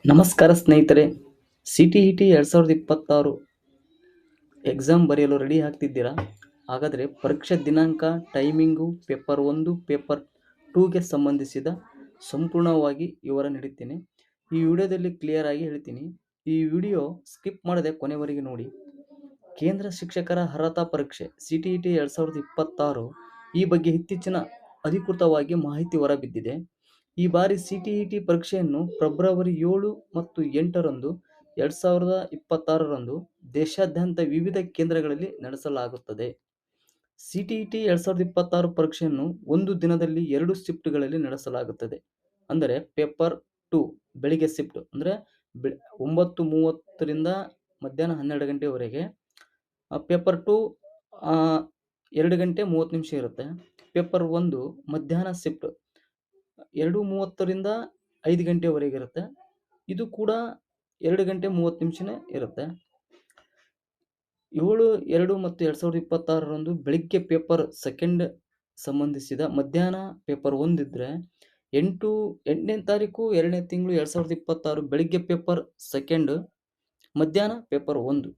ನಮಸ್ಕಾರ ಸ್ನೇಹಿತರೆ. CTET 2026 exam ಬರೆಯಲು ರೆಡಿ ಆಗ್ತಿದ್ದೀರಾ? ಹಾಗಾದರೆ ಪರೀಕ್ಷೆ ದಿನಾಂಕ, ಟೈಮಿಂಗು, ಪೇಪರ್ 1, ಪೇಪರ್ 2ಗೆ ಸಂಬಂಧಿಸಿದ ಸಂಪೂರ್ಣವಾಗಿ ವಿವರ ನೀಡುತ್ತೇನೆ. ಈ ವಿಡಿಯೋದಲ್ಲಿ ಕ್ಲಿಯರ್ ಆಗಿ ಹೇಳ್ತೀನಿ. ಈ ವಿಡಿಯೋ ಸ್ಕಿಪ್ ಮಾಡದೆ ಕೊನೆವರೆಗೆ ನೋಡಿ. ಕೇಂದ್ರ ಶಿಕ್ಷಕರ ಅರ್ಹತಾ ಪರೀಕ್ಷೆ CTET 2026 ಈ ಬಗ್ಗೆ ಇತ್ತೀಚಿನ ಅಧಿಕೃತವಾಗಿ ಮಾಹಿತಿ ಹೊರಬಿದ್ದಿದೆ. ಈ ಬಾರಿ CTET ಪರೀಕ್ಷೆಯನ್ನು ಫೆಬ್ರವರಿ 7 ಮತ್ತು 8ರಂದು 2026ರಂದು ದೇಶಾದ್ಯಂತ ವಿವಿಧ ಕೇಂದ್ರಗಳಲ್ಲಿ ನಡೆಸಲಾಗುತ್ತದೆ. CTET 2026 ಪರೀಕ್ಷೆಯನ್ನು ಒಂದು ದಿನದಲ್ಲಿ 2 ಶಿಫ್ಟ್ಗಳಲ್ಲಿ ನಡೆಸಲಾಗುತ್ತದೆ. ಅಂದರೆ ಪೇಪರ್ 2 ಬೆಳಿಗ್ಗೆ ಶಿಫ್ಟ್ ಅಂದರೆ 9:30ರಿಂದ ಮಧ್ಯಾಹ್ನ 12 ಗಂಟೆವರೆಗೆ. ಪೇಪರ್ 2 2 ಗಂಟೆ 30 ನಿಮಿಷ ಇರುತ್ತೆ. ಪೇಪರ್ 1 ಮಧ್ಯಾಹ್ನ ಶಿಫ್ಟ್ 2:30ರಿಂದ 5 ಗಂಟೆವರೆಗೆ ಇರುತ್ತೆ. ಇದು ಕೂಡ 2 ಗಂಟೆ 30 ನಿಮಿಷನೇ ಇರುತ್ತೆ. 7/2 ಮತ್ತು 2026ರಂದು ಬೆಳಿಗ್ಗೆ ಪೇಪರ್ ಸೆಕೆಂಡ್ ಸಂಬಂಧಿಸಿದ ಮಧ್ಯಾಹ್ನ ಪೇಪರ್ 1 ಇದ್ದರೆ 8ನೇ ತಾರೀಕು 2ನೇ ತಿಂಗಳು 2026 ಬೆಳಿಗ್ಗೆ ಪೇಪರ್ ಸೆಕೆಂಡ್, ಮಧ್ಯಾಹ್ನ ಪೇಪರ್ 1.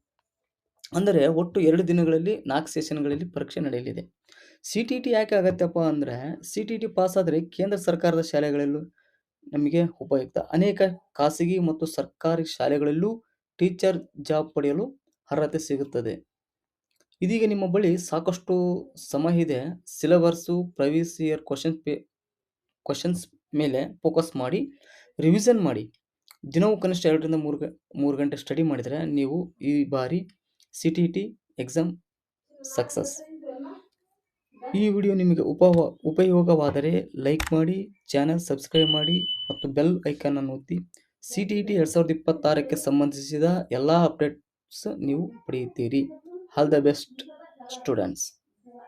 ಅಂದರೆ ಒಟ್ಟು 2 ದಿನಗಳಲ್ಲಿ 4 ಸೆಷನ್ಗಳಲ್ಲಿ ಪರೀಕ್ಷೆ ನಡೆಯಲಿದೆ. CTET ಯಾಕೆ ಆಗತ್ತಪ್ಪ ಅಂದರೆ, CTET ಪಾಸ್ ಆದರೆ ಕೇಂದ್ರ ಸರ್ಕಾರದ ಶಾಲೆಗಳಲ್ಲೂ ನಮಗೆ ಉಪಯುಕ್ತ. ಅನೇಕ ಖಾಸಗಿ ಮತ್ತು ಸರ್ಕಾರಿ ಶಾಲೆಗಳಲ್ಲೂ ಟೀಚರ್ ಜಾಬ್ ಪಡೆಯಲು ಅರ್ಹತೆ ಸಿಗುತ್ತದೆ. ಇದೀಗ ನಿಮ್ಮ ಬಳಿ ಸಾಕಷ್ಟು ಸಮಯ ಇದೆ. ಸಿಲೆಬಸ್ಸು, ಪ್ರೀವಿಯಸ್ ಇಯರ್ ಕ್ವಶನ್ಸ್ ಮೇಲೆ ಫೋಕಸ್ ಮಾಡಿ ರಿವಿಷನ್ ಮಾಡಿ. ದಿನವೂ ಕನಿಷ್ಠ 2ರಿಂದ 3 ಗಂಟೆ ಸ್ಟಡಿ ಮಾಡಿದರೆ ನೀವು ಈ ಬಾರಿ CTET ಎಕ್ಸಾಮ್ ಸಕ್ಸಸ್. ಈ ವಿಡಿಯೋ ನಿಮಗೆ ಉಪಯೋಗವಾದರೆ ಲೈಕ್ ಮಾಡಿ, ಚಾನೆಲ್ ಸಬ್ಸ್ಕ್ರೈಬ್ ಮಾಡಿ ಮತ್ತು ಬೆಲ್ ಐಕಾನ್ ಅನ್ನು ಒತ್ತಿ. CTET 2026ಕ್ಕೆ ಸಂಬಂಧಿಸಿದ ಎಲ್ಲ ಅಪ್ಡೇಟ್ಸ್ ನೀವು ಪಡೆಯುತ್ತೀರಿ. All the best students.